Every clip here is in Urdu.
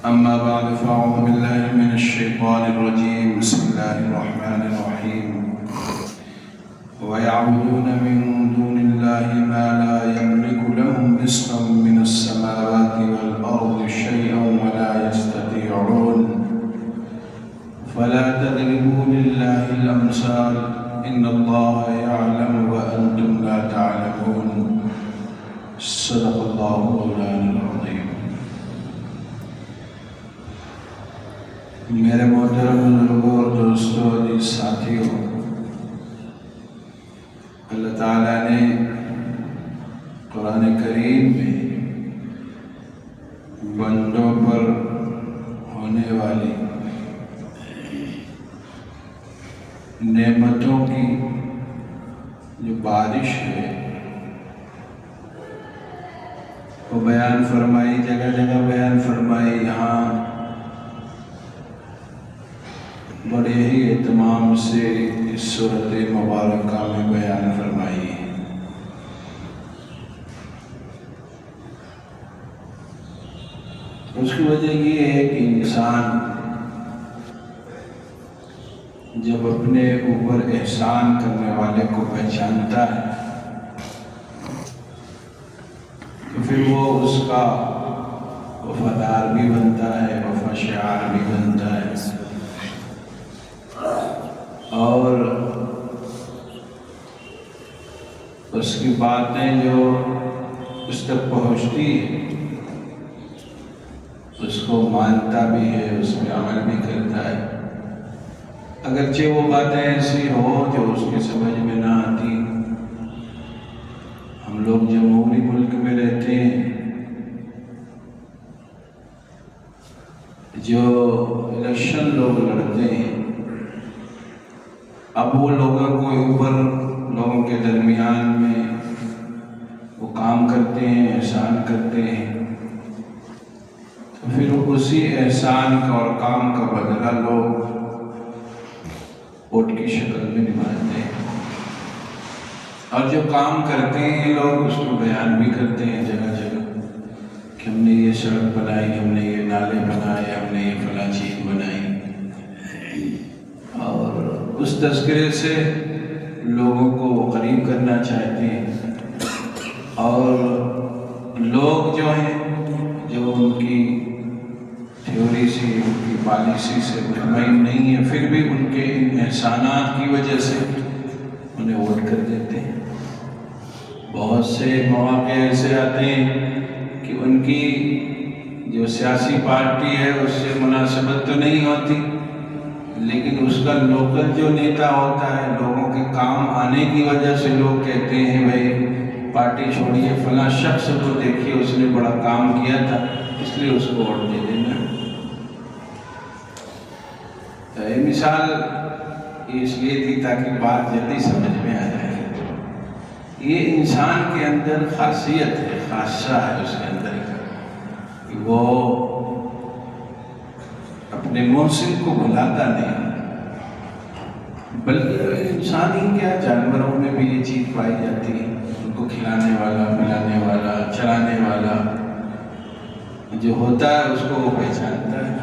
أما بعد فأعوذ بالله من الشيطان الرجيم. بسم الله الرحمن الرحيم. ويعبدون من دون الله ما لا يملك لهم رزقا من السماوات والأرض شيئا ولا يستطيعون فلا تضربوا لله الأمثال إن الله يعلم وأنتم لا تعلمون. صدق الله مولانا العظيم. میرے محترم بزرگوں اور دوستوں اور ساتھیوں، اللہ تعالیٰ نے قرآن کریم میں بندوں پر ہونے والی نعمتوں کی جو بارش ہے وہ بیان فرمائی، جگہ جگہ بیان فرمائی. یہاں بڑے ہی اہتمام سے اس سورۃ مبارکہ میں بیان فرمائی ہے. اس کی وجہ یہ ہے کہ انسان جب اپنے اوپر احسان کرنے والے کو پہچانتا ہے تو پھر وہ اس کا وفادار بھی بنتا ہے، وفا شعار بھی بنتا ہے، اور اس کی باتیں جو اس تک پہنچتی ہے اس کو مانتا بھی ہے، اس میں عمل بھی کرتا ہے، اگرچہ وہ باتیں ایسی ہو جو اس کی سمجھ میں نہ آتی. ہم لوگ جمہوری ملک میں رہتے ہیں، جو الیکشن لوگ لڑتے ہیں، اب وہ لوگوں کو اوپر لوگوں کے درمیان میں وہ کام کرتے ہیں، احسان کرتے ہیں، تو پھر اسی احسان کا اور کام کا بدلہ لوگ ووٹ کی شکل میں نبھاتے ہیں، اور جو کام کرتے ہیں لوگ اس کو بیان بھی کرتے ہیں جگہ جگہ کہ ہم نے یہ سڑک بنائی، ہم نے یہ نالے بنائے، ہم نے یہ فلاں چیز بنائی، اور اس تذکرے سے لوگوں کو قریب کرنا چاہتے ہیں. اور لوگ جو ہیں جو ان کی تھیوری سے، ان کی پالیسی سے مطمئن نہیں ہے، پھر بھی ان کے ان احسانات کی وجہ سے انہیں ووٹ کر دیتے ہیں. بہت سے مواقع ایسے آتے ہیں کہ ان کی جو سیاسی پارٹی ہے اس سے مناسبت تو نہیں ہوتی، لیکن اس کا لوکل جو نیتا ہوتا ہے، لوگوں کے کام آنے کی وجہ سے لوگ کہتے ہیں بھائی پارٹی چھوڑیے، فلاں شخص کو دیکھیے اس نے بڑا کام کیا تھا اس لیے اس کو ووٹ دے دینا. یہ مثال اس لیے تھی تاکہ بات جلدی سمجھ میں آ جائے. یہ انسان کے اندر خاصیت ہے، خاصہ ہے اس کے اندر کہ وہ اپنے محسن کو بھلاتا نہیں، بلکہ انسان ہی کیا جانوروں میں بھی یہ چیز پائی جاتی ہے. ان کو کھلانے والا، پلانے والا، چرانے والا جو ہوتا ہے اس کو وہ پہچانتا ہے،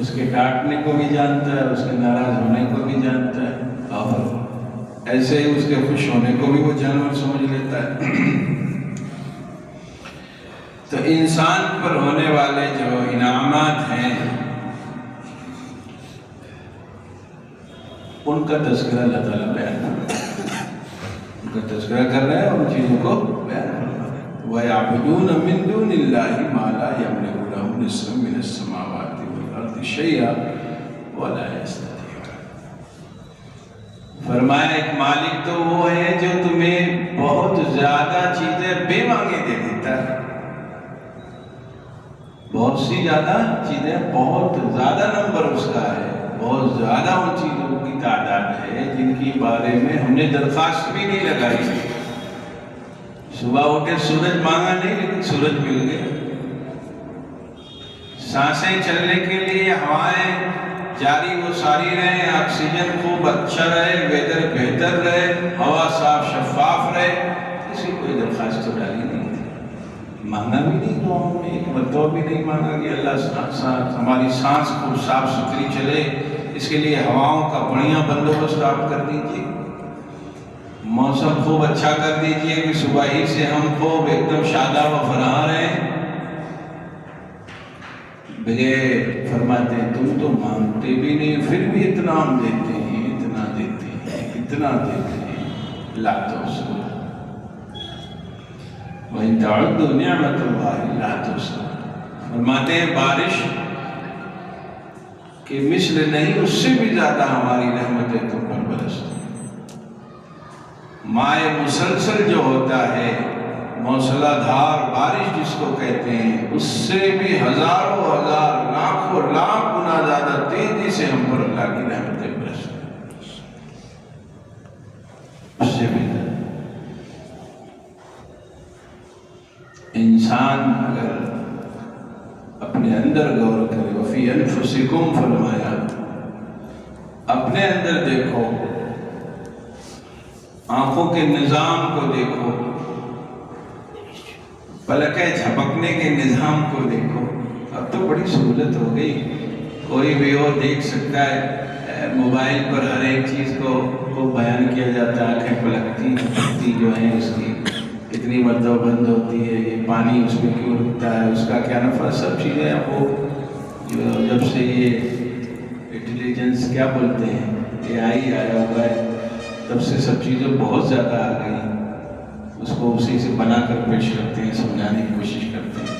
اس کے ڈانٹنے کو بھی جانتا ہے، اس کے ناراض ہونے کو بھی جانتا ہے، اور ایسے ہی اس کے خوش ہونے کو بھی وہ جانور سمجھ لیتا ہے. تو انسان پر ہونے والے جو انعامات ہیں ان کا تذکرہ اللہ تعالیٰ بیان کر رہا ہے، ان کا تذکرہ کر رہے ہیں، ان چیزوں کو بیان کر رہا ہے. وَيَعْبُدُونَ مِن دُونِ اللَّهِ مَا لَا يَمْلِكُ لَهُمْ رِزْقًا مِنَ السَّمَاوَاتِ وَالْأَرْضِ شَيْئًا وَلَا يَسْتَطِيعُونَ. فرمایا ایک مالک تو وہ ہے جو تمہیں بہت زیادہ چیزیں بے مانگے دے دیتا ہے، بہت سی زیادہ چیزیں، بہت زیادہ نمبر اس کا ہے، بہت زیادہ ان چیزوں کی تعداد ہے جن کی بارے میں ہم نے درخواست بھی نہیں لگائی. صبح اٹھے سورج مانگا نہیں لیکن سورج مل گیا. سانسیں چلنے کے لیے ہوائیں جاری وہ ساری رہے، آکسیجن خوب اچھا رہے، ویدر بہتر رہے، ہوا صاف شفاف رہے، کسی کوئی درخواست تو ڈالی نہیں تھی. مانگا بھی نہیں دعاؤں میں، ایک مرتبہ بھی نہیں مانگا کہ اللہ ہماری سانس کو صاف ستھری چلے، اس کے لیے ہواؤں کا بڑھیا بندوبست آپ کر دیجیے، موسم خوب اچھا کر دیجیے کہ صبح ہی سے ہم خوب ایک دم شاداب و فرحاں رہیں۔ بغیر فرماتے ہیں تم تو مانگتے بھی نہیں پھر بھی اتنا ہم دیتے ہیں، اتنا دیتے ہیں، اتنا دیتے ہیں، لا تحصوها وَإِن تَعُدُّوا نِعْمَةَ اللَّهِ لَا تُحْصُوهَا۔ فرماتے ہیں بارش کے مثل نہیں، اس سے بھی زیادہ ہماری رحمتیں تم پر برستی ہیں۔ مائع مسلسل جو ہوتا ہے، موسلا دھار بارش جس کو کہتے ہیں، اس سے بھی ہزاروں ہزار لاکھوں لاکھ گنا زیادہ تیزی سے ہم پر اللہ کی رحمتیں برستی ہیں، اس سے بھی زیادہ۔ انسان اگر اپنے اندر غور کرے، وفی انفسکم فرمایا، اپنے اندر دیکھو، آنکھوں کے نظام کو دیکھو، پلکیں جھپکنے کے نظام کو دیکھو۔ اب تو بڑی سہولت ہو گئی، کوئی بھی ہو دیکھ سکتا ہے، موبائل پر ہر ایک چیز کو بیان کیا جاتا ہے، آنکھیں پلکتی جو ہیں اس کی کتنی مرتبہ بند ہوتی ہے، یہ پانی اس میں کیوں رکتا ہے، اس کا کیا نفع، سب چیزیں اب وہ جب سے یہ انٹیلیجنس کیا بولتے ہیں AI آیا ہوا ہے، تب سے سب چیزیں بہت زیادہ آ گئی، اس کو اسی سے بنا کر پیش کرتے ہیں، سمجھانے کی کوشش کرتے ہیں۔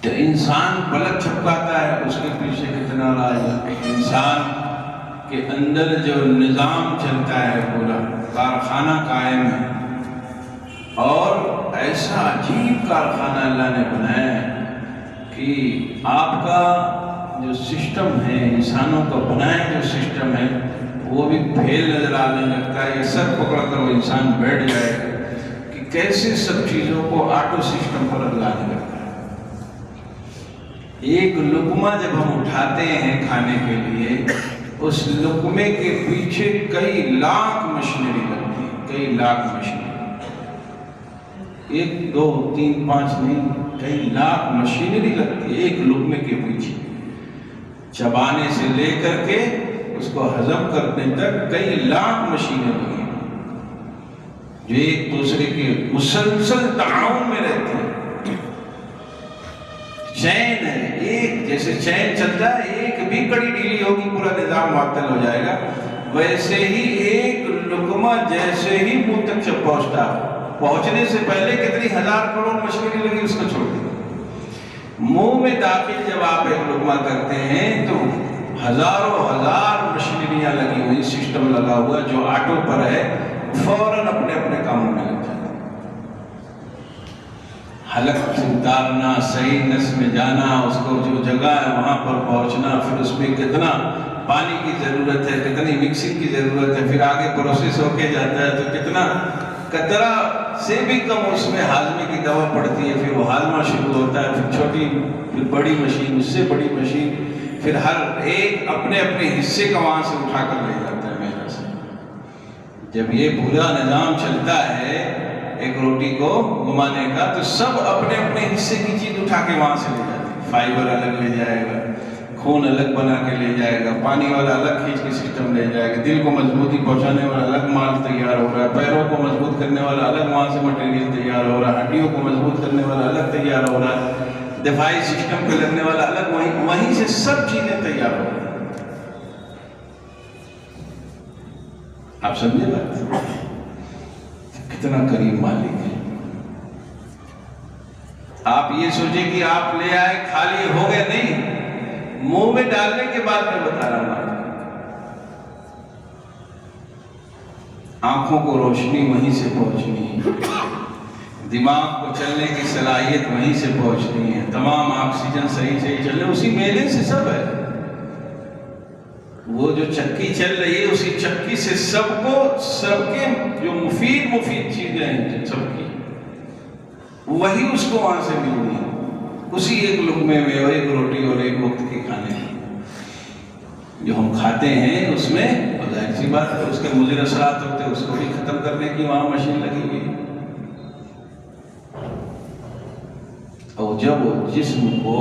تو انسان پلک چھپکاتا ہے، اس کے پیچھے کتنا راز ہے۔ انسان کے اندر جو نظام چلتا ہے، پورا کارخانہ قائم ہے، اور ایسا عجیب کارخانہ اللہ نے بنایا ہے کہ آپ کا جو سسٹم ہے، انسانوں کا بنایا جو سسٹم ہے، وہ بھی پھیل نظر آنے لگتا ہے۔ یہ سر پکڑ کر وہ انسان بیٹھ جائے کہ کیسے سب چیزوں کو آٹو سسٹم پر اللہ نے رکھا ہے۔ ایک لقمہ جب ہم اٹھاتے ہیں کھانے کے لیے، اس لقمے کے پیچھے کئی لاکھ مشینری لگتی ہے، کئی لاکھ مشینری، 1 2 3 5 نہیں، کئی لاکھ مشینری لگتی ہے ایک لقمے کے پیچھے، چبانے سے لے کر کے اس کو ہضم کرنے تک کئی لاکھ مشینیں لگی ہیں، جو ایک دوسرے کے مسلسل تعاون میں رہتی ہیں۔ چین ہے، ایک جیسے چین چلتا ہے، ایک بھی کڑی ڈھیلی ہوگی پورا نظام معطل ہو جائے گا، ویسے ہی ایک لقمہ جیسے ہی منہ تک جب پہنچنے سے پہلے کتنی ہزار کروڑ مشینری لگی، اس کو چھوڑ دیں۔ منہ میں داخل جب آپ ایک لقمہ کرتے ہیں تو ہزاروں ہزار مشینریاں لگی ہوئی، سسٹم لگا ہوا جو آٹو پر ہے، فوراً اپنے اپنے کاموں میں لگ جاتے ہیں۔ حلق سے اتارنا، صحیح نس میں جانا، اس کو جو جگہ ہے وہاں پر پہنچنا، پھر اس میں کتنا پانی کی ضرورت ہے، کتنی مکسنگ کی ضرورت ہے، پھر آگے پروسیس ہو کے جاتا ہے تو کتنا قطرہ سے بھی کم اس میں ہاضمے کی دوا پڑتی ہے، پھر وہ ہاضمہ شروع ہوتا ہے، پھر چھوٹی پھر بڑی مشین، اس سے بڑی مشین، پھر ہر ایک اپنے اپنے حصے کا وہاں سے اٹھا کر لے جاتا ہے میرا سے۔ جب یہ پورا نظام چلتا ہے ایک روٹی کو گھمانے کا، تو سب اپنے اپنے حصے کی چیز اٹھا کے وہاں سے لے جاتے ہیں۔ فائبر الگ لے جائے گا، خون الگ بنا کے لے جائے گا، پانی والا الگ کھینچ کے سسٹم لے جائے گا، دل کو مضبوطی پہنچانے والا الگ مال تیار ہو رہا ہے، پیروں کو مضبوط کرنے والا الگ وہاں سے مٹیریل تیار ہو رہا ہے، ہڈیوں کو مضبوط کرنے والا الگ تیار ہو رہا ہے، دفاعی سسٹم پہ لگنے والا الگ، وہیں سے سب چیزیں تیار ہو رہی ہیں۔ آپ سمجھے بات؟ کتنا کریم مالک ہے۔ آپ یہ سوچیں کہ آپ لے آئے کھا لیے ہو گئے، نہیں، منہ میں ڈالنے کے بعد میں بتا رہا ہوں، آنکھوں کو روشنی وہیں سے پہنچنی ہے، دماغ کو چلنے کی صلاحیت وہیں سے پہنچنی ہے، تمام آکسیجن صحیح صحیح چل رہے، اسی میلے سے سب ہے۔ وہ جو چکی چل رہی ہے، اسی چکی سے سب کے جو مفید چیزیں ہیں سب کی، وہی اس کو وہاں سے ملنی ہے، اسی ایک لقمے میں، اور ایک روٹی اور ایک وقت کے کھانے میں جو ہم کھاتے ہیں، اس میں ظاہر سی بات ہے اس کے مضر اثرات ہوتے ہیں، اس کو بھی ختم کرنے کی وہاں مشین لگی ہوئی ہے۔ اور جب وہ جسم کو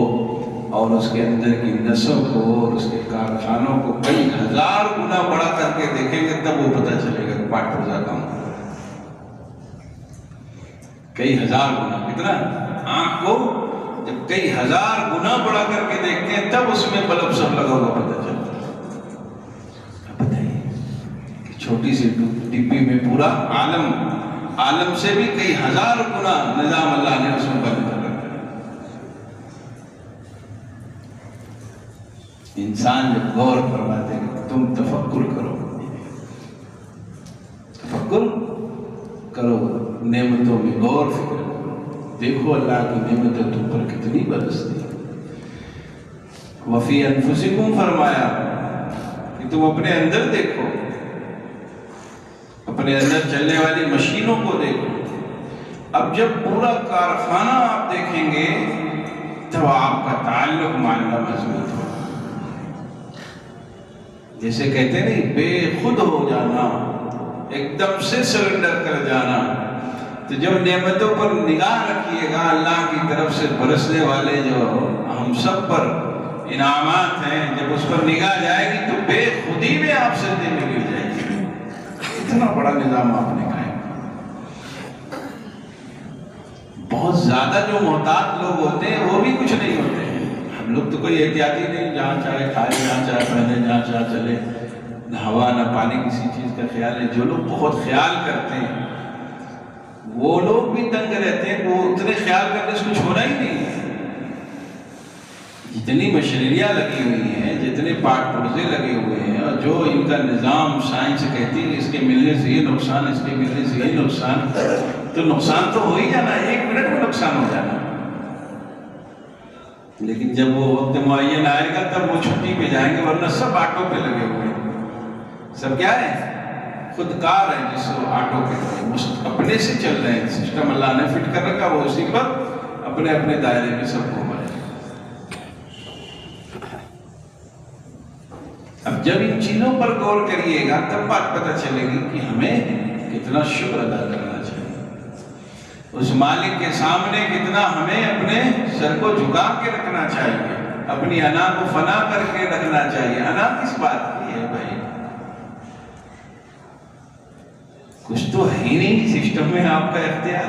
اور اس کے اندر کی نسوں کو اور اس کے کارخانوں کو کئی ہزار گنا بڑا کر کے دیکھیں گے تب وہ پتہ چلے گا کہ پاٹ پرزا کام ہو رہا ہے۔ کئی ہزار گنا، کتنا؟ آنکھ کو جب کئی ہزار گنا بڑا کر کے دیکھتے ہیں تب اس میں بلب سب لگا ہوا پتہ چلتا ہے۔ اب بتائیے کہ چھوٹی سی ڈبی میں پورا عالم سے بھی کئی ہزار گنا نظام اللہ نے اس میں بند کر رکھا ہے۔ انسان جب غور فرماتے ہیں، تم تفکر کرو نعمتوں میں غور فکر کرو، دیکھو اللہ کی نعمتیں تم پر کتنی برستی ہیں۔ وفی انفسکم فرمایا کہ تم اپنے اندر دیکھو، اپنے اندر چلنے والی مشینوں کو دیکھو۔ اب جب پورا کارخانہ آپ دیکھیں گے تو آپ کا تعلق معاملہ مضبوط ہوگا۔ جیسے کہتے ہیں نہیں، بے خود ہو جانا، ایک دم سے سرنڈر کر جانا۔ تو جب نعمتوں پر نگاہ رکھیے گا، اللہ کی طرف سے برسنے والے جو ہم سب پر انعامات ہیں، جب اس پر نگاہ جائے گی تو بے خودی میں آپ سجدے میں گر جائیں گے۔ اتنا بڑا نظام آپ نے قائم کیا۔ بہت زیادہ جو محتاط لوگ ہوتے ہیں وہ بھی کچھ نہیں ہوتے ہیں۔ ہم لوگ تو کوئی احتیاطی نہیں، جہاں چاہے کھائے، جہاں چاہے پہنے، جہاں چاہے چلے، نہ ہوا نہ پانی کسی چیز کا خیال ہے۔ جو لوگ بہت خیال کرتے ہیں وہ لوگ بھی تنگ رہتے ہیں، وہ اتنے خیال کرنے سے کچھ ہونا ہی نہیں ہے۔ جتنی مشینریاں لگی ہوئی ہیں، جتنے پارٹ پرزے لگے ہوئے ہیں، اور جو ان کا نظام سائنس کہتی ہے اس کے ملنے سے یہ نقصان، اس کے ملنے سے یہ نقصان، تو نقصان تو ہو ہی جانا ہے، 1 منٹ میں نقصان ہو جانا۔ لیکن جب وہ وقت معین آئے گا تب وہ چھٹی پہ جائیں گے، ورنہ سب آٹو پہ لگے ہوئے ہیں۔ سب کیا ہے؟ خود کار ہے، جس کو آٹو کہتے ہیں، اپنے سے چل رہے ہیں۔ سسٹم اللہ نے فٹ کر رکھا، وہ اسی پر اپنے اپنے دائرے میں سب کو بڑھے۔ اب جب ان چیزوں پر غور کریے گا تب بات پتہ چلے گی کہ ہمیں کتنا شکر ادا کرنا چاہیے، اس مالک کے سامنے کتنا ہمیں اپنے سر کو جھکا کے رکھنا چاہیے، اپنی انا کو فنا کر کے رکھنا چاہیے۔ انا کس بات کی ہے بھائی؟ کچھ تو ہے ہی نہیں سسٹم میں آپ کا اختیار،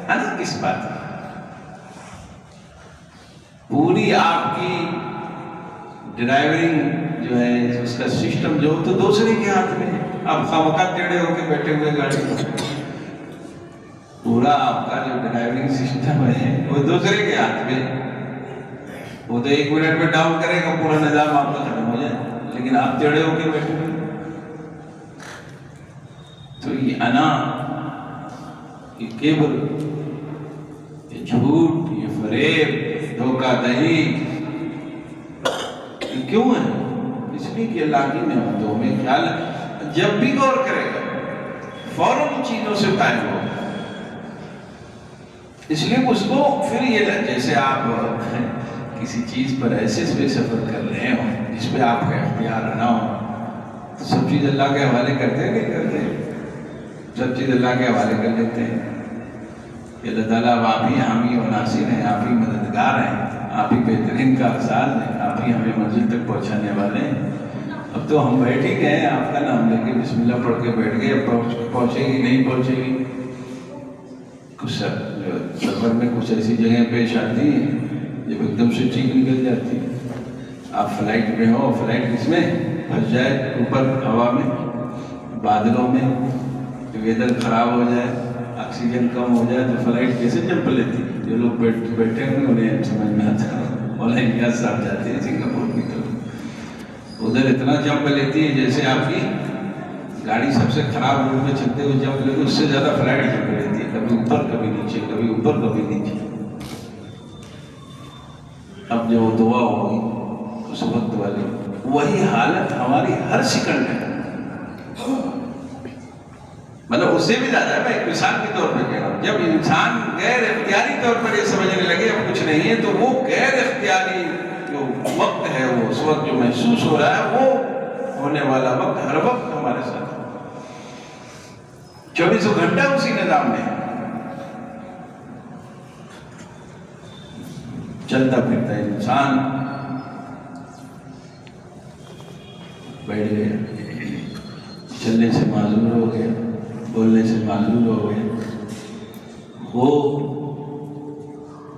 انا کس بات کی؟ پوری آپ کی ڈرائیورنگ جو ہے، اس کا سسٹم جو تو دوسرے کے ہاتھ میں ہے۔ آپ خواہ ٹیڑھے ہو کے بیٹھے ہوئے گاڑی میں، پورا آپ کا جو ڈرائیونگ سسٹم ہے وہ دوسرے کے ہاتھ میں۔ وہ تو 1 منٹ میں ڈاؤن کرے گا، پورا نظام آپ کا ختم ہو جائے، لیکن آپ ٹیڑھے ہو کے بیٹھے ہوئے۔ تو یہ انا، یہ کبر، یہ جھوٹ، یہ فریب، دھوکہ دہی، یہ کیوں ہے؟ اس لیے کہ اللہ کی نعمتوں میں خیال جب بھی غور کرے گا فوراً چیزوں سے قائم ہوگا۔ اس لیے اس کو پھر یہ جیسے آپ کسی چیز پر ایسے سفر کر رہے ہوں جس پہ آپ کا اختیار نہ ہو، تو سب چیز اللہ کے حوالے کرتے ہیں، نہیں کرتے؟ سب چیز اللہ کے حوالے کر دیتے ہیں کہ اللہ تعالیٰ آپ ہی حامی و ناصر ہیں، آپ ہی مددگار ہیں، آپ ہی بہترین کارساز ہیں، آپ ہی ہمیں منزل تک پہنچانے والے ہیں۔ اب تو ہم بیٹھ ہی گئے ہیں، آپ کا نام لے کے بسم اللہ پڑھ کے بیٹھ گئے، پہنچے گی نہیں پہنچے گی؟ کچھ سفر میں کچھ ایسی جگہیں پیش آتی ہیں جب ایک دم سے ٹھیک نکل جاتی ہے۔ آپ فلائٹ میں ہو، فلائٹ کس میں پھنس جائے، اوپر ہوا میں، بادلوں میں، ویدر خراب ہو جائے، آکسیجن کم ہو جائے تو فلائٹ کیسے جمپ لیتی؟ جو لوگ بیٹھے ہوئے انہیں سمجھ میں آتا ہے، مولانا نیاز صاحب جاتے ہیں سنگاپور کی طرف، ادھر اتنا جمپ لیتی ہے جیسے آپ کی گاڑی سب سے خراب روڈ میں چلتے ہوئے جمپ لیتی، اس سے زیادہ فلائٹ جمپ لیتی ہے، کبھی اوپر کبھی نیچے، کبھی اوپر کبھی نیچے۔ اب جو دعا ہوگی اس وقت والی وہی حالت ہماری ہر سیکنڈ ہے، مطلب اس سے بھی زیادہ ہے۔ میں ایک مثال کے طور پہ کہہ رہا ہوں، جب انسان غیر اختیاری طور پر یہ سمجھنے لگے اب کچھ نہیں ہے، تو وہ غیر اختیاری جو وقت ہے، وہ اس وقت جو محسوس ہو رہا ہے، وہ ہونے والا وقت ہر وقت ہمارے ساتھ 24 گھنٹہ اسی نظام میں ہے۔ چلتا پھرتا انسان بیٹھ گیا، چلنے سے معذور ہو گیا، بولنے سے معذور ہو گیا، وہ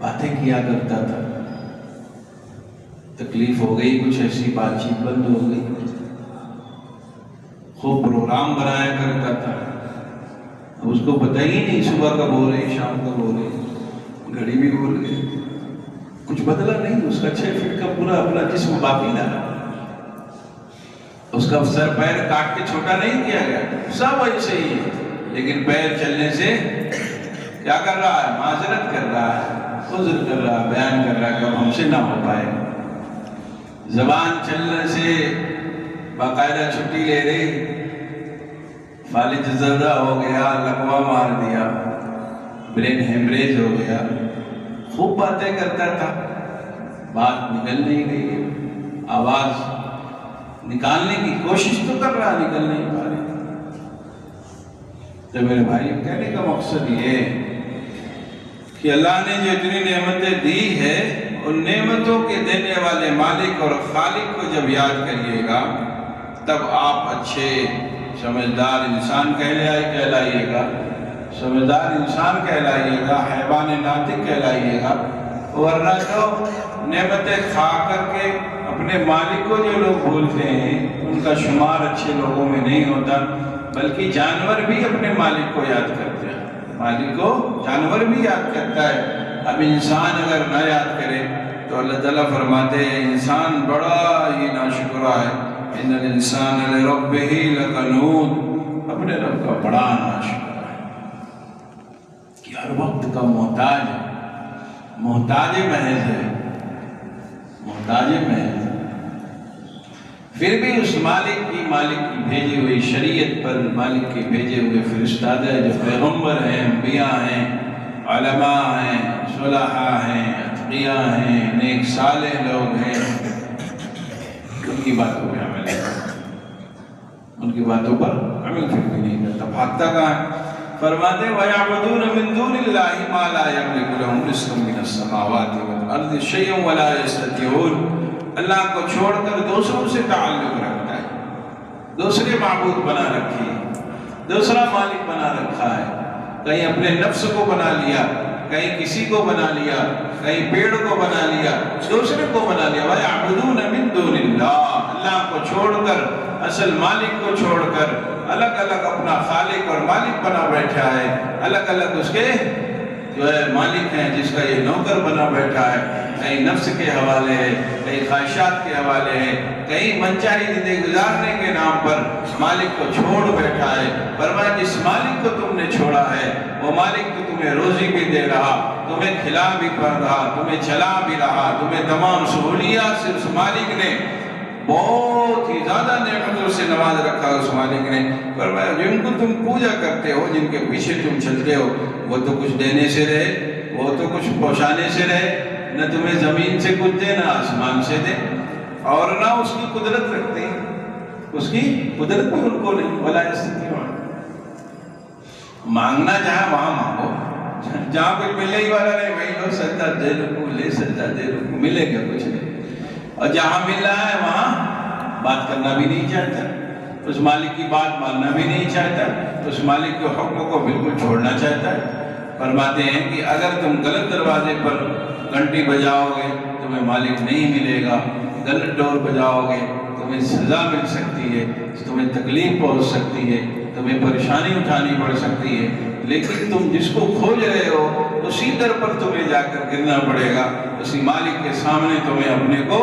باتیں کیا کرتا تھا، تکلیف ہو گئی، کچھ ایسی بات چیت بند ہو گئی، خوب پروگرام بنایا کرتا تھا، اس کو پتہ ہی نہیں صبح کب ہو رہی شام کب ہو رہی، گھڑی بھی بھول گئی، کچھ بدلا نہیں، اس کا 6 فٹ کا پورا اپنا جسم باقی رہا، اس کا سر پیر کاٹ کے چھوٹا نہیں کیا گیا، سب ایسے ہی ہے، لیکن پیر چلنے سے کیا کر رہا ہے؟ معذرت کر رہا ہے، عذر کر رہا ہے، بیان کر رہا ہے کہ اب ہم سے نہ ہو پائے، زبان چلنے سے باقاعدہ چھٹی لے رہی، فالج زردہ ہو گیا، لقوہ مار دیا، برین ہیمریج ہو گیا، خوب باتیں کرتا تھا، بات نکل نہیں گئی، آواز نکالنے کی کوشش تو کر رہا، نکل نہیں پا رہی۔ تو میرے بھائی کہنے کا مقصد یہ ہے کہ اللہ نے جو اتنی نعمتیں دی ہے، ان نعمتوں کے دینے والے مالک اور خالق کو جب یاد کریے گا تب آپ اچھے سمجھدار انسان کہلائیے گا، سمجھدار انسان کہلائیے گا، حیوان ناطق کہلائیے گا، ورنہ تو نعمتیں کھا کر کے اپنے مالک کو جو لوگ بھولتے ہیں ان کا شمار اچھے لوگوں میں نہیں ہوتا، بلکہ جانور بھی اپنے مالک کو یاد کرتے ہیں، مالک کو جانور بھی یاد کرتا ہے۔ اب انسان اگر نہ یاد کرے تو اللہ تعالیٰ فرماتے ہیں انسان بڑا ہی ناشکرا ہے، ان الانسان لربہ لکنود، اپنے رب کا بڑا ناشکرا ہے کہ ہر وقت کا محتاج ہے، محتاج محض ہے، محتاج محض، پھر بھی اس مالک کی بھیجی ہوئی شریعت پر، مالک کے بھیجے ہوئے فرشتادہ جو پیغمبر ہیں، انبیاء ہیں، علماء ہیں، صلحاء ہیں، اتقیاء ہیں، نیک صالح لوگ ہیں، ان کی باتوں پہ عمل کرتا، ان کی باتوں پر عمل پھر بھی نہیں کرتا، بھاگتا کہاں ہے؟ فرماتے ہیں وَيَعْبُدُونَ مِن دُونِ اللَّهِ مَا لَا يَمْلِكُ لَهُمْ رِزْقًا مِنَ السَّمَاوَاتِ وَالْأَرْضِ شَيْئًا وَلَا يَسْتَطِيعُونَ۔ اللہ کو چھوڑ کر دوسروں سے تعلق رکھتا ہے، دوسرے معبود بنا رکھے، دوسرا مالک بنا رکھا ہے، کہیں اپنے نفس کو بنا لیا، کہیں کسی کو بنا لیا، کہیں پیڑ کو بنا لیا، دوسرے کو بنا لیا۔ وَيَعْبُدُونَ مِن دُونِ اللَّهِ، اللہ کو چھوڑ کر، اصل مالک کو چھوڑ کر الگ الگ اپنا خالق اور مالک بنا بیٹھا ہے، الگ الگ اس کے جو ہے مالک ہیں جس کا یہ نوکر بنا بیٹھا ہے، کہیں نفس کے حوالے ہے، کہیں خواہشات کے حوالے ہے، کہیں منچاہی زندگی گزارنے کے نام پر مالک کو چھوڑ بیٹھا ہے۔ فرمایا جس مالک کو تم نے چھوڑا ہے وہ مالک تو تمہیں روزی بھی دے رہا، تمہیں کھلا بھی پڑ رہا، تمہیں چلا بھی رہا، تمہیں تمام سہولیات سے اس مالک نے بہت ہی زیادہ نعمتوں سے نواز رکھا اس مالک نے۔ فرمایا جن کو تم پوجا کرتے ہو، جن کے پیچھے تم چلتے ہو، وہ تو کچھ دینے سے رہے، وہ تو کچھ پہنچانے سے رہے، نہ تمہیں زمین سے کچھ دے نہ آسمان سے دے، اور نہ اس کی قدرت رکھتے، اس کی قدرت بھی ان کو نہیں۔ وَلَا يَسْتَطِيعُونَ، مانگنا جہاں وہاں مانگو، جہاں کوئی ملنے ہی والا نہیں وہی لو سجدہ دے رکو، لے سجدہ دے رکو، ملے گا کچھ نہیں، اور جہاں مل رہا ہے وہاں بات کرنا بھی نہیں چاہتا، اس مالک کی بات ماننا بھی نہیں چاہتا، اس مالک کے حکم کو بالکل چھوڑنا چاہتا ہے۔ فرماتے ہیں کہ اگر تم غلط دروازے پر گھنٹی بجاؤ گے تمہیں مالک نہیں ملے گا، غلط ڈور بجاؤ گے تمہیں سزا مل سکتی ہے، تمہیں تکلیف پہنچ سکتی ہے، تمہیں پریشانی اٹھانی پڑ سکتی ہے، لیکن تم جس کو کھوج رہے ہو اسی در پر تمہیں جا کر گرنا پڑے گا، اسی مالک کے سامنے تمہیں اپنے کو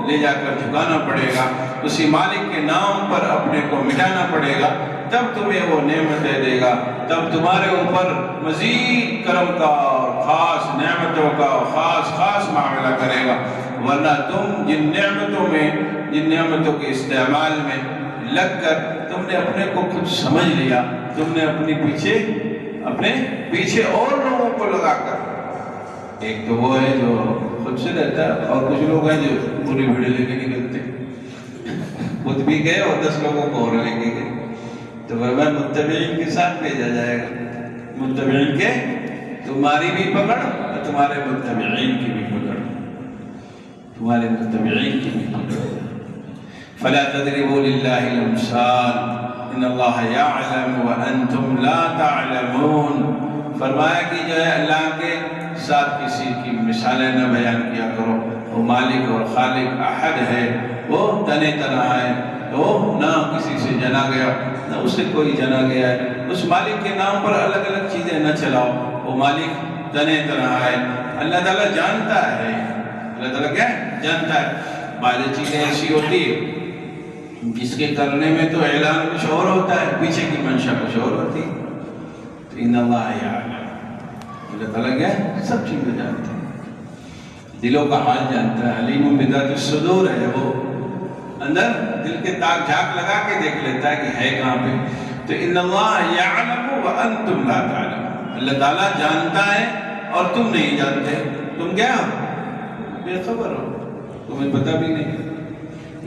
لے جا کر جھکانا پڑے گا، اسی مالک کے نام پر اپنے کو مٹانا پڑے گا، تب تمہیں وہ نعمتیں دے گا، تب تمہارے اوپر مزید کرم کا اور خاص نعمتوں کا خاص معاملہ کرے گا، ورنہ تم جن نعمتوں کے استعمال میں لگ کر تم نے اپنے کو کچھ سمجھ لیا، تم نے اپنے پیچھے اور لوگوں کو لگا کر، ایک تو وہ ہے جو خود سے رہتا ہے، اور کچھ لوگ ہیں جو پوری بھیڑ لے کے نکلتے، خود بھی گئے اور 10 لوگوں کو اور لے کے گئے، تو فرمایا متبعین کے ساتھ بھیجا جائے گا، متبعین کے، تمہاری بھی پکڑ اور تمہارے متبعین کی بھی پکڑ، تمہارے متبعین کی بھی. فلا تضربوا للہ الامثال ان اللہ یعلم وانتم لا تعلمون. فرمایا کہ جو ہے اللہ کے ساتھ کسی کی مثالیں نہ بیان کیا کرو. وہ مالک اور خالق احد ہے، وہ تنے تنہا ہے، وہ نہ کسی سے جنا گیا نہ اس سے کوئی جنا گیا ہے. اس مالک کے نام پر الگ الگ چیزیں نہ چلاؤ. وہ مالک تنے تنہا ہے. اللہ تعالیٰ جانتا ہے. اللہ تعالیٰ کیا جانتا ہے. بعض چیزیں ایسی ہوتی ہے جس کے کرنے میں تو اعلان کچھ اور ہوتا ہے، پیچھے کی منشا کچھ اور ہوتی ہے. تو ان اللہ یعلم، اللہ تعالیٰ کیا سب چیزیں جانتے ہیں، دلوں کا حال جانتا ہے. علیم بذات الصدور ہے، وہ اندر دل کے تاک جھاک لگا کے دیکھ لیتا ہے کہ ہے کہاں پہ. تو ان اللہ یعلم وانتم لا تعلمون، اللہ تعالیٰ جانتا ہے اور تم نہیں جانتے. تم کیا بے خبر ہو، تمہیں پتہ بھی نہیں.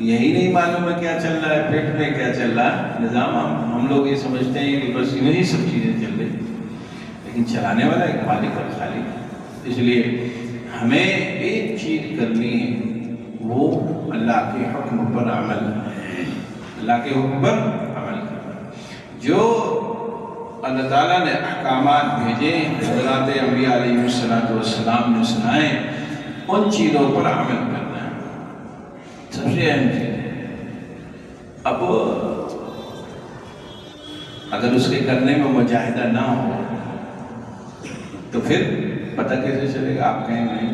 یہی نہیں معلوم ہے کیا چل رہا ہے، پیٹ میں کیا چل رہا ہے نظام. ہم لوگ یہ سمجھتے ہیں کہ بس یہی سب چیزیں چل رہی، لیکن چلانے والا ایک مالک اور خالق. اس لیے ہمیں ایک چیز کرنی ہے، وہ اللہ کے حکم پر عمل، اللہ کے حکم پر عمل کرنا. جو اللہ تعالیٰ نے احکامات بھیجے حضرات انبیاء علیہ السلام نے سنائے، ان چیزوں پر عمل کرنا ہے سب سے اہم چیز ہے. اب اگر اس کے کرنے میں مجاہدہ نہ ہو تو پھر پتہ کیسے چلے گا؟ آپ کہیں نہیں،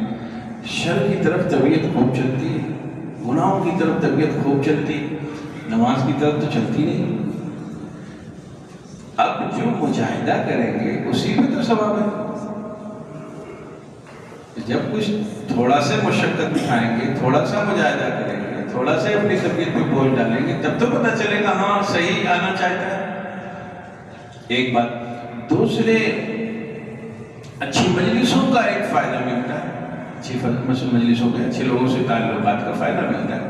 شر کی طرف طبیعت خوب چلتی ہے، گناہوں کی طرف طبیعت خوب چلتی، نماز کی طرف تو چلتی نہیں. اب جو مجاہدہ کریں گے اسی میں تو ثواب ہے. جب کچھ تھوڑا سے مشقت اٹھائیں گے، تھوڑا سا مجاہدہ کریں گے، تھوڑا سے اپنی طبیعت پہ بوجھ ڈالیں گے، تب تو پتہ چلے گا ہاں صحیح آنا چاہتا ہے. ایک بات. دوسرے، اچھی مجلسوں کا ایک فائدہ ملتا ہے، اچھی مجلسوں کے اچھے لوگوں سے تعلقات کا فائدہ ملتا ہے.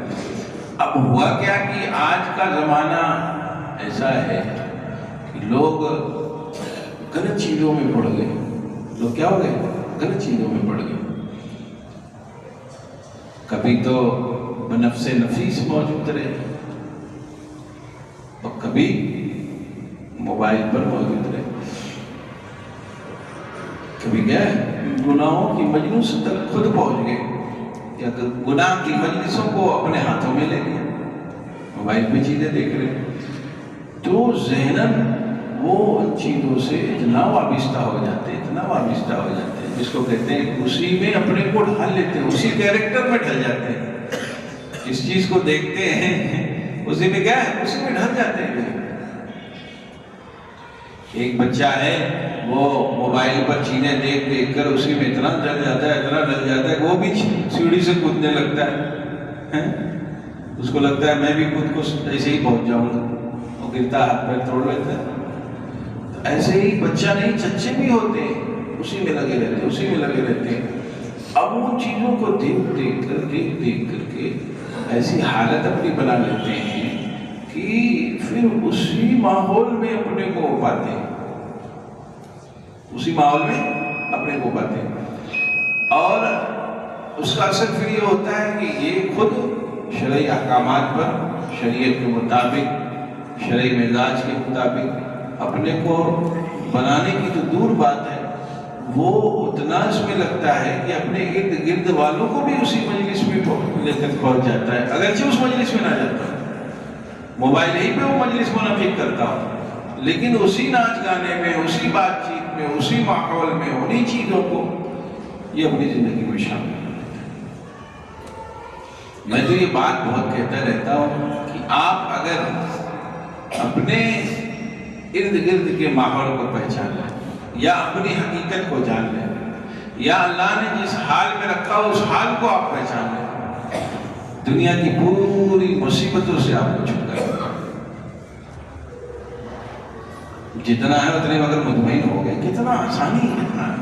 اب ہوا کیا کہ آج کا زمانہ ایسا ہے کہ لوگ غلط چیزوں میں پڑ گئے. لوگ کیا ہو گئے؟ غلط چیزوں میں پڑ گئے. کبھی تو بنفس نفیس موجود رہے اور کبھی موبائل پر موجود رہے. کبھی کیا ہے گناہوں کی مجلس تک خود پہنچ گئے، یا گناہ کی مجلسوں کو اپنے ہاتھوں میں لے لیا، موبائل پہ چیزیں دیکھ رہے. تو ذہناً وہ ان چیزوں سے اتنا وابستہ ہو جاتے ہیں، جس کو کہتے ہیں اسی میں اپنے کو ڈھال لیتے ہیں، اسی کیریکٹر میں ڈھل جاتے ہیں. جس چیز کو دیکھتے ہیں اسی میں کیا ہے، اسی میں ڈھل جاتے ہیں. ایک بچہ ہے وہ موبائل پر چیزیں دیکھ دیکھ کر اسی میں اتنا ڈل جاتا ہے کہ وہ بھی سیڑھی سے کودنے لگتا ہے. اس کو لگتا ہے میں بھی خود کو ایسے ہی پہنچ جاؤں گا، وہ گرتا ہاتھ پیر توڑ لیتا ہے. ایسے ہی بچہ نہیں، چچے بھی ہوتے ہیں اسی میں لگے رہتے ہیں. اب ان چیزوں کو دیکھ کر کے ایسی حالت اپنی بنا لیتے ہیں کہ پھر اسی ماحول میں اپنے کو پاتے ہیں، اور اس کا اثر پھر یہ ہوتا ہے کہ یہ خود شرعی احکامات پر، شریعت کے مطابق، شرعی مزاج کے مطابق اپنے کو بنانے کی تو دور بات ہے، وہ اتنا اس میں لگتا ہے کہ اپنے ارد گرد والوں کو بھی اسی مجلس میں لے کر پہنچ جاتا ہے، اگرچہ اس مجلس میں نہ جاتا، موبائل ہی پہ وہ مجلس منعقد کرتا ہوں، لیکن اسی ناچ گانے میں، اسی بات چیت میں، اسی ماحول میں، انہی چیزوں کو یہ اپنی زندگی میں شامل کر لیتا ہے. میں تو یہ بات بہت کہتا رہتا ہوں کہ آپ اگر اپنے ارد گرد کے ماحول کو پہچان لیں، یا اپنی حقیقت کو جان لیں، یا اللہ نے جس حال میں رکھا ہو اس حال کو آپ پہچان لیں، دنیا کی پوری مصیبتوں سے آپ کو چھٹکارا ملے. جتنا ہے اتنے مگر مطمئن ہو گئے. کتنا آسانی ہے، کتنا ہے.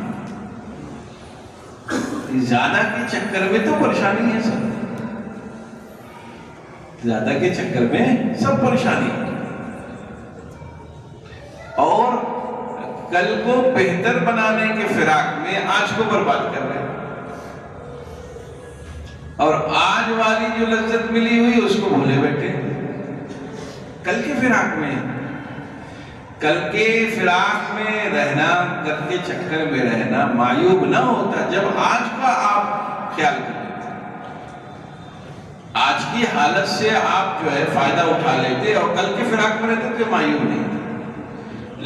زیادہ کے چکر میں تو پریشانی ہے سب، زیادہ کے چکر میں سب پریشانی ہے، اور کل کو بہتر بنانے کے فراق میں آج کو برباد کر رہے ہیں. اور آج والی جو لذت ملی ہوئی اس کو بھولے بیٹھے کل کے فراق میں. کل کے فراق میں رہنا، کل کے چکر میں رہنا معیوب نہ ہوتا جب آج کا آپ خیال کر لیتے، آج کی حالت سے آپ جو ہے فائدہ اٹھا لیتے اور کل کے فراق میں رہتے تو معیوب نہیں تھے.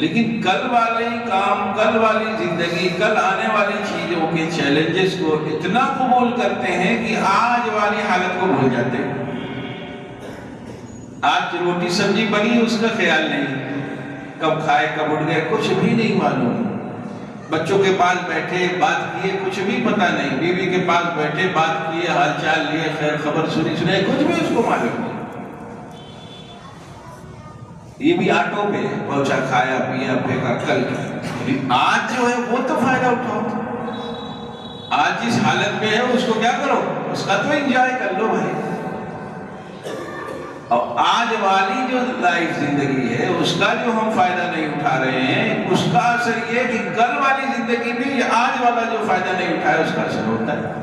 لیکن کل والی کام، کل والی زندگی، کل آنے والی چیزوں کے چیلنجز کو اتنا قبول کرتے ہیں کہ آج والی حالت کو بھول جاتے ہیں. آج روٹی سبزی بنی اس کا خیال نہیں، کب کھائے کب اٹھ گئے کچھ بھی نہیں معلوم. بچوں کے پاس بیٹھے بات کیے کچھ بھی پتہ نہیں، بیوی کے پاس بیٹھے بات کیے، حال چال لیے، خیر خبر سنے کچھ بھی اس کو معلوم نہیں. یہ بھی آٹو پہ پہنچا، کھایا پیا پھینکا. کل آج جو ہے وہ تو فائدہ اٹھاؤ. آج جس حالت میں ہے اس کو کیا کرو، اس کا تو انجوائے کر لو بھائی. اور آج والی جو لائف زندگی ہے اس کا جو ہم فائدہ نہیں اٹھا رہے ہیں، اس کا اثر یہ کہ کل والی زندگی میں یہ آج والا جو فائدہ نہیں اٹھایا اس کا اثر ہوتا ہے.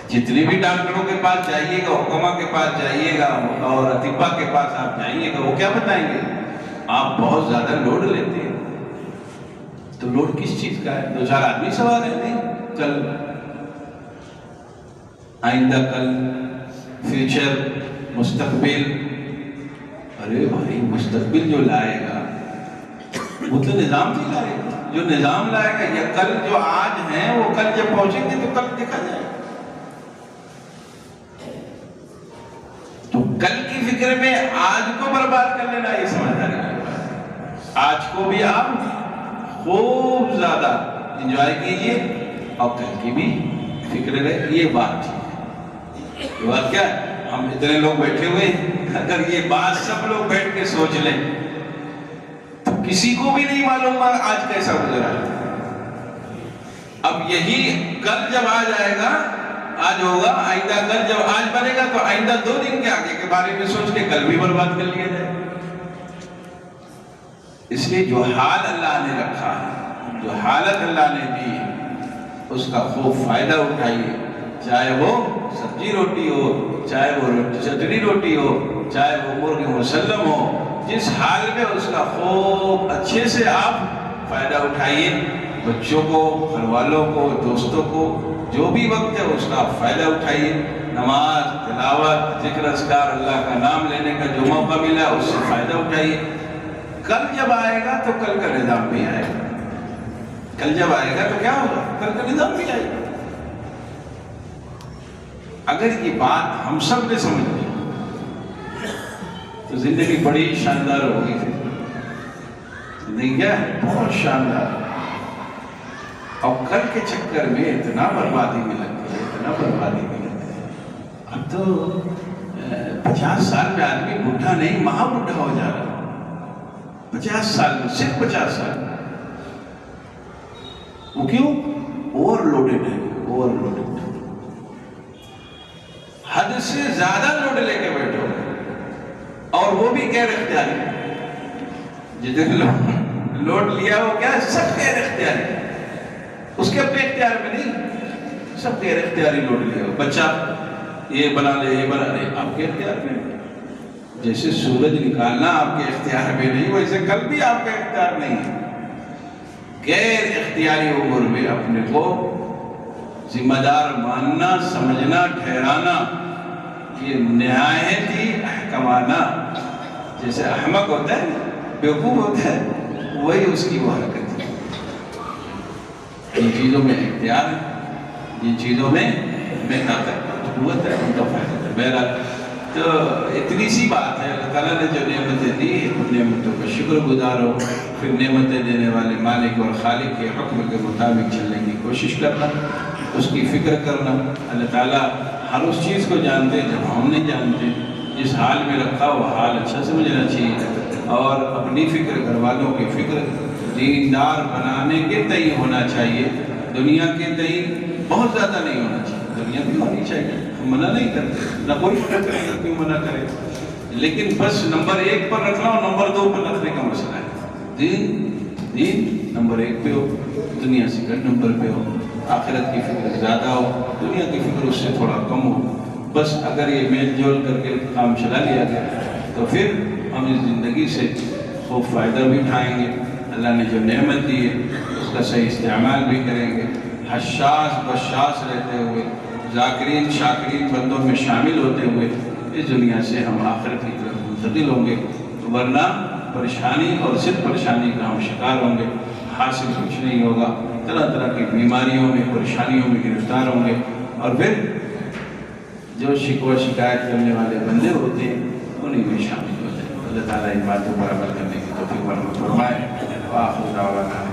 جتنی بھی ڈاکٹروں کے پاس جائیے گا، حکما کے پاس جائیے گا اور اطباء کے پاس آپ جائیے گا، وہ کیا بتائیں گے، آپ بہت زیادہ لوڈ لیتے ہیں. تو لوڈ کس چیز کا ہے؟ 2-4 آدمی سوار ہے نہیں، کل آئندہ، کل فیوچر، مستقبل. ارے بھائی مستقبل جو لائے گا وہ تو نظام نہیں لائے گا. جو نظام لائے گا یا کل جو آج ہیں وہ کل جب پہنچیں گے تو کل دیکھا جائے گا. تو کل کی فکر میں آج کو برباد کر لینا یہ سمجھداری ہے. آج کو بھی آپ خوب زیادہ انجوائے کیجئے اور کل کی بھی فکر رہے. یہ بات ٹھیک ہے. یہ بات کیا ہے، ہم اتنے لوگ بیٹھے ہوئے ہیں، اگر یہ بات سب لوگ بیٹھ کے سوچ لیں تو کسی کو بھی نہیں معلوم آج کیسا گزرا ہے. اب یہی کل جب آ جائے گا، آج ہوگا، آئندہ کل جب آج بنے گا تو آئندہ 2 دن کے آگے کے بارے میں سوچ کے کل بھی برباد کر لیا جائے. اس لیے جو حال اللہ نے رکھا ہے، جو حالت اللہ نے دی ہے، اس کا خوب فائدہ اٹھائیے. چاہے وہ سبزی روٹی ہو، چاہے وہ چٹنی روٹی ہو، چاہے وہ مرغ مسلم ہو، جس حال میں اس کا خوب اچھے سے آپ فائدہ اٹھائیے. بچوں کو، گھر والوں کو، دوستوں کو، جو بھی وقت ہے اس کا فائدہ اٹھائیے. نماز، تلاوت، ذکر اذکار، اللہ کا نام لینے کا جو موقع ملا اس سے فائدہ اٹھائیے. کل جب آئے گا تو کل کا نظام بھی آئے گا. کل جب آئے گا تو کیا ہوگا، کل کا نظام بھی آئے گا. اگر یہ بات ہم سب نے سمجھ لی تو زندگی بڑی شاندار ہوگی. زندگی کیا ہے، بہت شاندار. اور کل کے چکر میں اتنا بربادی میں لگتی ہے، اتنا بربادی میں لگتی ہے. اب تو 50 سال میں آدمی بڈھا نہیں، مہا بڈھا ہو جا رہا ہے. 50 سال میں، صرف 50 سال. وہ کیوں؟ اوور لوڈڈ ہے، اوور لوڈڈ. حد سے زیادہ لوڈ لے کے بیٹھو، اور وہ بھی غیر اختیاری. جتنے لوڈ لیا وہ کیا ہے، سب غیر اختیاری. اس کے اپنے اختیار میں نہیں، سب غیر اختیاری لوڈ لیا. بچہ یہ بنا لے، یہ بنا لے، آپ کے اختیار میں. جیسے سورج نکالنا آپ کے اختیار میں نہیں، ویسے کل بھی آپ کا اختیار نہیں ہے. غیر اختیاری امور میں اپنے کو ذمہ دار ماننا، سمجھنا، ٹھہرانا، یہ نہایت ہی احکمانہ. جیسے احمق ہوتا ہے، بیوقوف ہوتا ہے، وہی اس کی وہ حرکت ہے. ان چیزوں میں اختیار ہے، ان چیزوں میں طاقت، قوت ہے، ان کا فائدہ ہے. بہرحال تو اتنی سی بات ہے، اللہ تعالیٰ نے جو نعمتیں دی ان نعمتوں کا شکر گزار ہو. پھر نعمتیں دینے والے مالک اور خالق کے حکم کے مطابق چلنے کی کوشش کرنا، اس کی فکر کرنا. اللہ تعالیٰ ہر اس چیز کو جانتے جب ہم نہیں جانتے. جس حال میں رکھا وہ حال اچھا سمجھنا چاہیے، اور اپنی فکر، گھر والوں کی فکر دیندار بنانے کے تئیں ہونا چاہیے. دنیا کے تئیں بہت زیادہ نہیں ہونا چاہیے. دنیا بھی ہونی چاہیے، ہم منع نہیں کرتے، نہ کوئی منع کرے گا، کیوں منع کرے. لیکن بس نمبر 1 پر رکھنا اور نمبر 2 پر رکھنے کا مسئلہ ہے. دین نمبر 1 پہ ہو، دنیا 2nd نمبر پہ ہو. آخرت کی فکر زیادہ ہو، دنیا کی فکر اس سے تھوڑا کم ہو. بس اگر یہ میل جول کر کے کام چلا لیا گیا تو پھر ہم اس زندگی سے خوب فائدہ بھی اٹھائیں گے. اللہ نے جو نعمت دی ہے اس کا صحیح استعمال بھی کریں گے. حشاش بشاش رہتے ہوئے، ذاکرین شاکرین بندوں میں شامل ہوتے ہوئے اس دنیا سے ہم آخرت کی طرف منتقل ہوں گے. ورنہ پریشانی اور صرف پریشانی کا ہم شکار ہوں گے، حاصل کچھ نہیں ہوگا. طرح طرح کی بیماریوں میں، پریشانیوں میں گرفتار ہوں گے. اور پھر جو شکوہ شکایت کرنے والے بندے ہوتے ہیں انہیں بھی شامل ہو جائیں. اللہ تعالیٰ ان باتوں پر عمل کرنے کی توفیق فرمائے. وآخر دعوانا